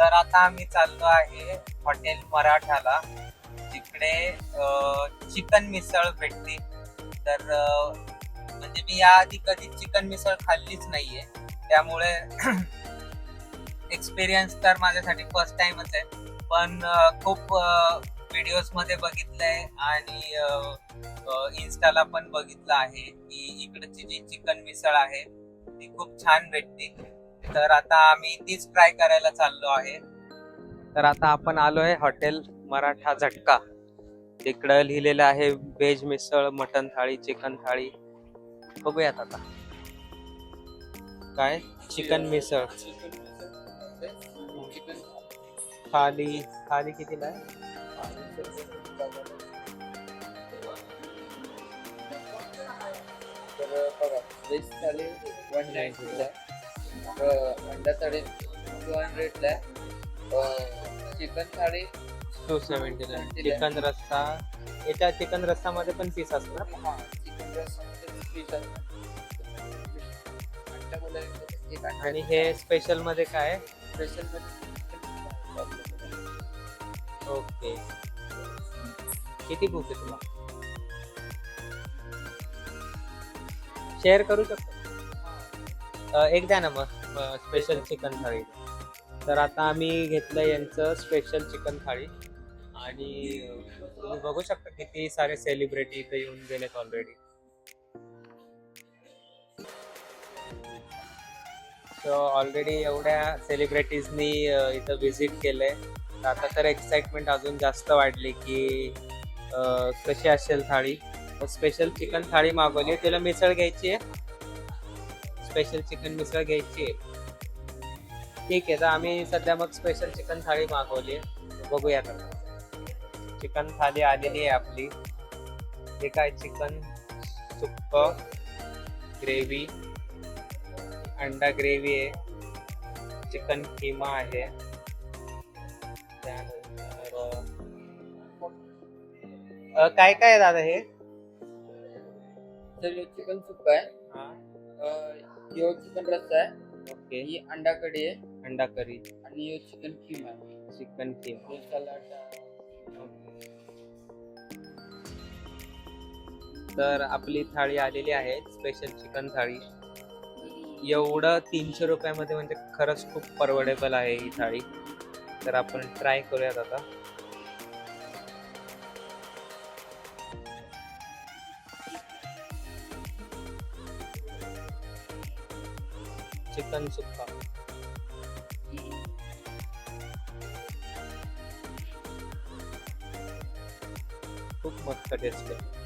तर आता आम्ही चाललो आहे हॉटेल मराठाला, जिकडे चिकन मिसळ भेटते. तर म्हणजे मी याआधी कधी चिकन मिसळ खाल्लीच नाहीये, त्यामुळे एक्सपिरियन्स तर माझ्यासाठी फर्स्ट टाइमच आहे. पण खूप व्हिडिओज मध्ये बघितलंय आणि इन्स्टाला पण बघितलं आहे की इकडची जी चिकन मिसळ आहे ती खूप छान भेटते. तर आता आम्ही तीच ट्राय करायला चाललो आहे. तर आता आपण आलोय हॉटेल मराठा झटका. इकडं लिहिलेलं आहे व्हेज मिसळ, मटन थाळी, चिकन थाळी. बघूयात आता काय चिकन मिसळ. थाली थाली कितीला आहे? तर बघा व्हेज थाली 190 अंडा थाळी 200 चिकन थाळी 270 ला. चिकन रस्सा, याच्या चिकन रस्सा मध्ये पण पीस असणार. हा चिकन रस्सा पीस आणि हे स्पेशल मध्ये काय? Special okay. किती भूक आहे तुला? शेअर करू शकतो? एक द्या ना मग स्पेशल चिकन थाळी. तर आता आम्ही घेतलं यांचं स्पेशल चिकन थाळी. आणि तुम्ही बघू शकता किती सारे सेलिब्रिटी इथे येऊन गेलेत ऑलरेडी. सो ऑलरेडी एवढ्या सेलिब्रिटीजनी इथं व्हिजिट केलंय. तर आता तर एक्साइटमेंट अजून जास्त वाढली की कशी असेल थाळी. स्पेशल चिकन थाळी मागवली. तुला मिसळ घ्यायची आहे? स्पेशल चिकन मिसळ घ्यायची आहे. ठीक आहे, तर आम्ही सध्या मग स्पेशल चिकन थाळी मागवली आहे. बघूया आता. चिकन थाली आलेली आहे आपली. हे काय चिकन सुक्क, ग्रेव्ही, अंडा ग्रेव्ही आहे, चिकन किमा आहे, त्यानंतर काय काय आहे दादा हे? तर चिकन सुक्का आहे, यो चिकन रस्सा आहे, ओके, ही अंडा कढी आहे, अंडा करी आणि यो चिकन किमा आहे, चिकन किमा. यो सलाड. तर आपली थाळी आलेली आहे स्पेशल चिकन थाळी. एवढं 300 रुपयामध्ये म्हणजे खरंच खूप परवडेबल आहे ही थाळी. तर आपण ट्राय करूयात आता. चिकन सुक्का खूप मस्त टेस्ट आहे.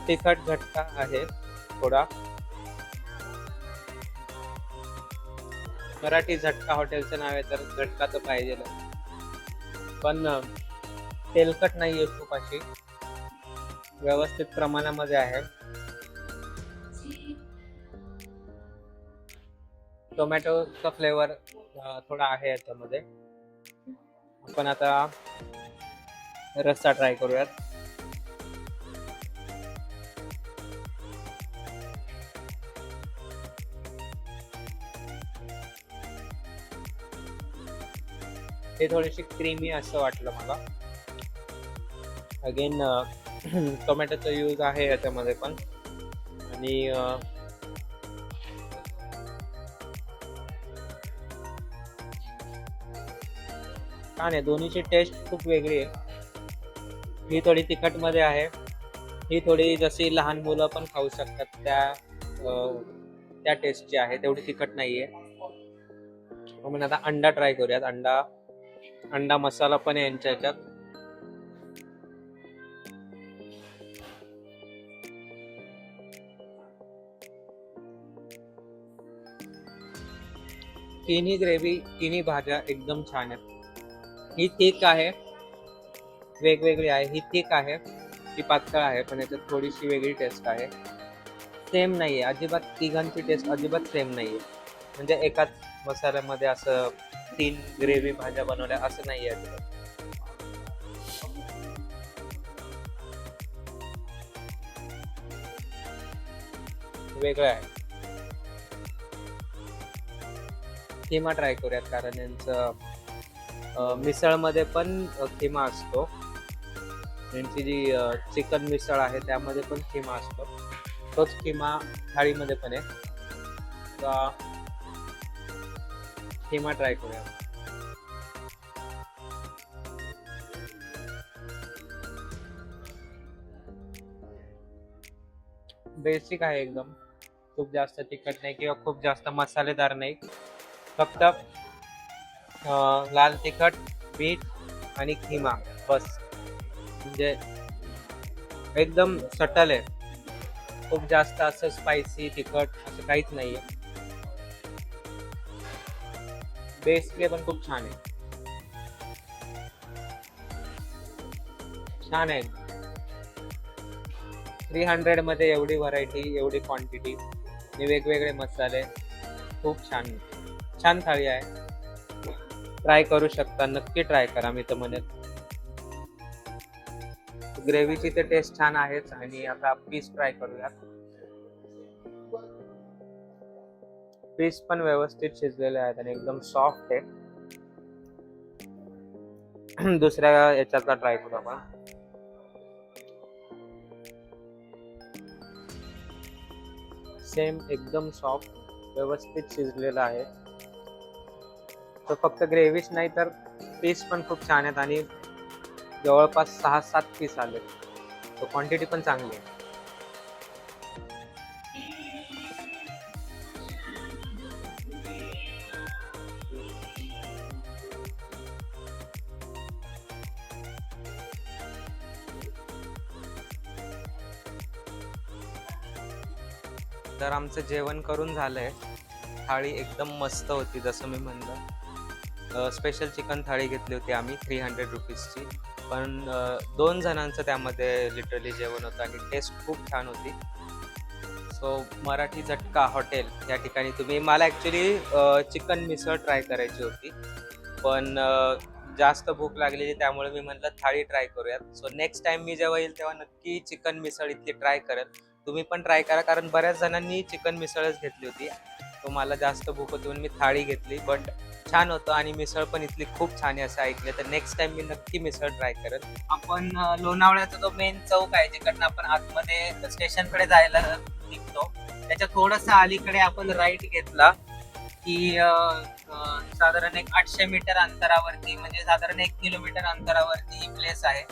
तिखट झटका आहे थोडा. मराठी झटका हॉटेलचं नाव आहे तर झटका तर पाहिजे, पण तेलकट नाही आहे, खूप अशी व्यवस्थित प्रमाणामध्ये आहे. टोमॅटोचा फ्लेवर थोडा आहे याच्यामध्ये. आपण आता रस्सा ट्राय करूयात. हे थोडीशी क्रीमी असं वाटलं मला. अगेन टोमॅटोचा यूज आहे याच्यामध्ये पण. आणि छान आहे. दोन्हीची टेस्ट खूप वेगळी आहे. ही थोडी तिखट मध्ये आहे, ही थोडी जशी लहान मुलं पण खाऊ शकतात त्या टेस्टची आहे, तेवढी तिखट नाहीये. मग आता अंडा ट्राय करूयात. अंडा मसाला पण आहे यांच्या ह्याच्यात. तिन्ही ग्रेव्ही, तिन्ही भाज्या एकदम छान आहेत. ही थिक आहे, वेगवेगळी आहे. ही थिक आहे, ही पातळ आहे, पण याच्यात थोडीशी वेगळी टेस्ट आहे. सेम नाहीये अजिबात. तिघांची टेस्ट अजिबात सेम नाहीये. म्हणजे एकाच मसाल्यामध्ये असं 3 ग्रेव्ही भाज्या बनवल्या असं नाहीये अजिबात. वेगळं आहे. खिमा ट्राय करूयात, कारण यांचं मिसळमध्ये पण खिमा असतो. यांची जी चिकन मिसळ आहे त्यामध्ये पण खिमा असतो. तोच खिमा थाळीमध्ये पण आहे. तर खिमा ट्राय करूया. बेसिक आहे एकदम. खूप जास्त तिखट नाही किंवा खूप जास्त मसालेदार नाही. फक्त लाल तिखट, मीठ आणि खिमा बस. म्हणजे एकदम सटल आहे. खूप जास्त असं स्पायसी तिखट असं काहीच नाहीये. बेसिकली पण खूप छान आहे. छान आहे. 300 मध्ये एवढी व्हरायटी, एवढी क्वांटिटी आणि वेगवेगळे मसाले. खूप छान छान थाळी आहे. ट्राय करू शकता, नक्की ट्राय करा. मी तर म्हणेन ग्रेव्हीची तर टेस्ट छान आहेच. आणि आता पीस ट्राय करूया. पीस पण व्यवस्थित शिजलेले आहेत आणि एकदम सॉफ्ट आहे. दुसऱ्या याच्यातला ट्राय करू आपण. सेम एकदम सॉफ्ट, व्यवस्थित शिजलेला आहे. तर फक्त ग्रेव्हीच नाही तर पीस पण खूप छान आहेत आणि जवळपास 6-7 पीस आले. तर क्वांटिटी पण चांगली आहे. तर आमचं जेवण करून झालंय. थाळी एकदम मस्त होती, जसं मी म्हणलं. स्पेशल चिकन थाळी घेतली होती आम्ही 300 रुपीजची. पण 2 जणांचं त्यामध्ये लिटरली जेवण होतं आणि टेस्ट खूप छान होती. सो मराठी झटका हॉटेल या ठिकाणी तुम्ही. मला ॲक्च्युली चिकन मिसळ ट्राय करायची होती, पण जास्त भूक लागलेली, त्यामुळे मी म्हटलं थाळी ट्राय करूयात. सो नेक्स्ट टाइम मी जेव्हा येईल तेव्हा नक्की चिकन मिसळ इथली ट्राय करेल. तुम्ही पण ट्राय करा, कारण बऱ्याच जणांनी चिकन मिसळच घेतली होती. तो मला जास्त भूक होती म्हणून मी थाळी घेतली. बट छान होतं आणि मिसळ पण इथली खूप छान आहे असं ऐकलं. तर नेक्स्ट टाइम मी नक्की मिसळ ट्राय करेल. आपण लोणावळ्याचा जो मेन चौक आहे, जिकडनं आपण आतमध्ये स्टेशनकडे जायला निघतो, त्याच्या थोडंसं अलीकडे आपण राईट घेतला की साधारण एक 800 मीटर अंतरावरती, म्हणजे साधारण 1 किलोमीटर अंतरावरती ही प्लेस आहे.